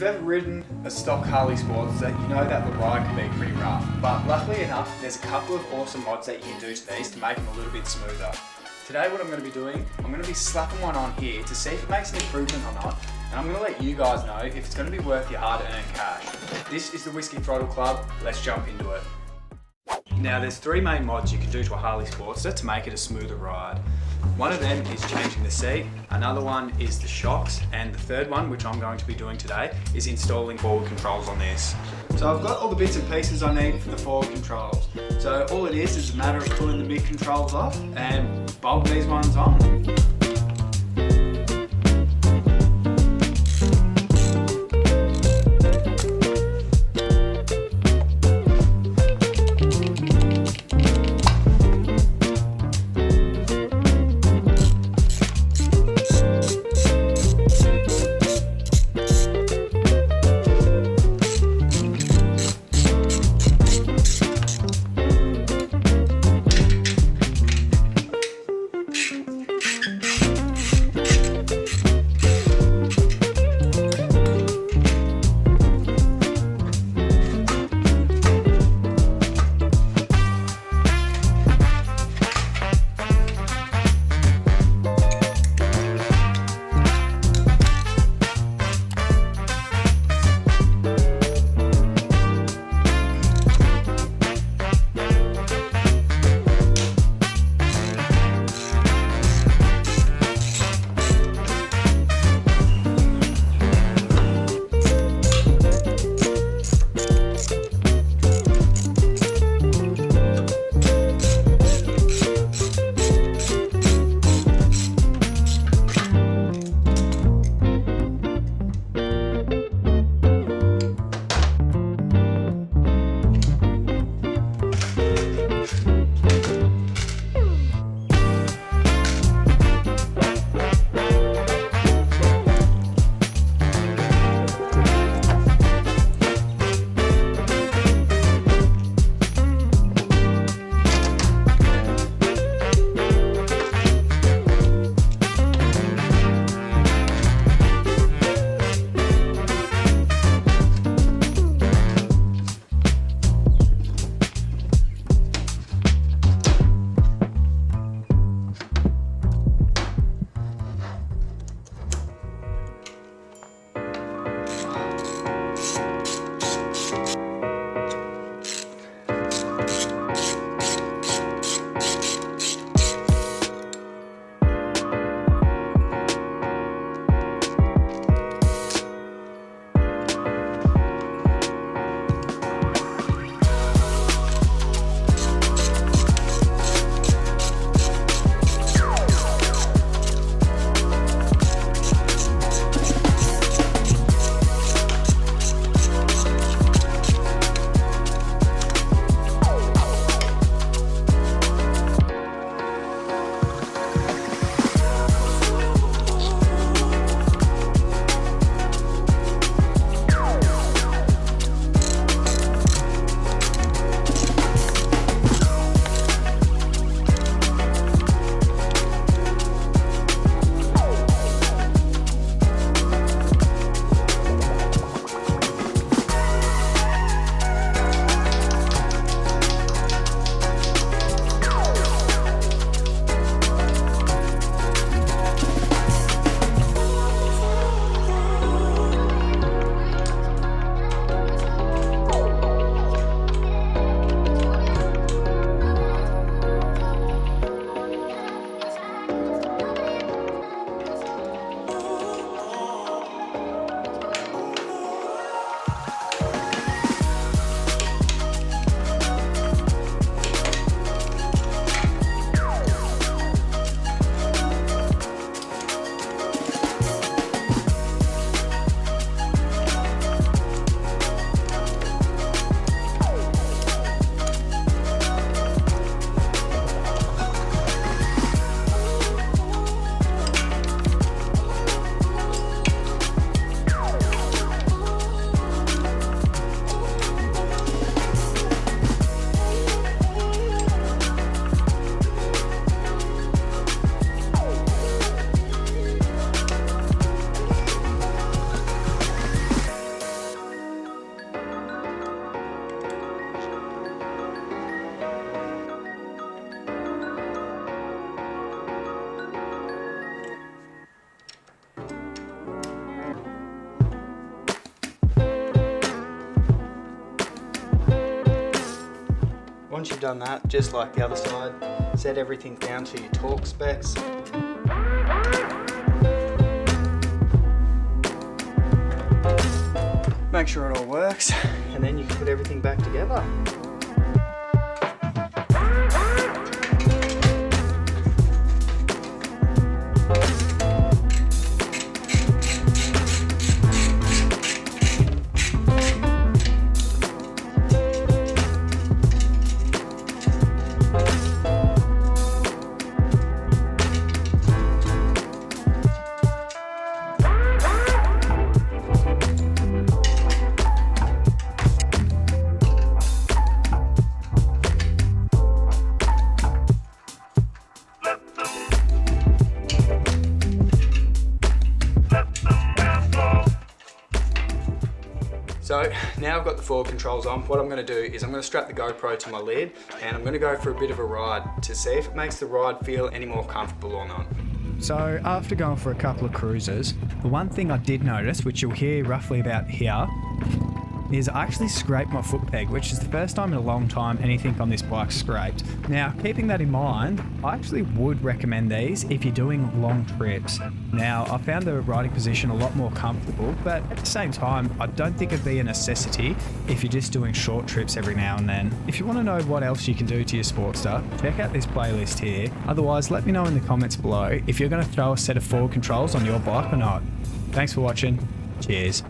you've ever ridden a stock Harley Sportster, you know that the ride can be pretty rough. But luckily enough, there's a couple of awesome mods that you can do to these to make them a little bit smoother. Today what I'm going to be doing, I'm going to be slapping one on here to see if it makes an improvement or not. And I'm going to let you guys know if it's going to be worth your hard-earned cash. This is the Whiskey Throttle Club, let's jump into it. Now there's three main mods you can do to a Harley Sportster to make it a smoother ride. One of them is changing the seat, another one is the shocks, and the third one, which I'm going to be doing today, is installing forward controls on this. So I've got all the bits and pieces I need for the forward controls. So all it is a matter of pulling the mid controls off and bolt these ones on. Once you've done that, just like the other side, set everything down to your torque specs. Make sure it all works, and then you can put everything back together. So now I've got the forward controls on, what I'm going to do is I'm going to strap the GoPro to my lid and I'm going to go for a bit of a ride to see if it makes the ride feel any more comfortable or not. So after going for a couple of cruises, the one thing I did notice, which you'll hear roughly about here, is I actually scraped my foot peg, which is the first time in a long time anything on this bike scraped. Now, keeping that in mind, I actually would recommend these if you're doing long trips. Now, I found the riding position a lot more comfortable, but at the same time, I don't think it'd be a necessity if you're just doing short trips every now and then. If you want to know what else you can do to your Sportster, check out this playlist here. Otherwise, let me know in the comments below if you're going to throw a set of forward controls on your bike or not. Thanks for watching. Cheers.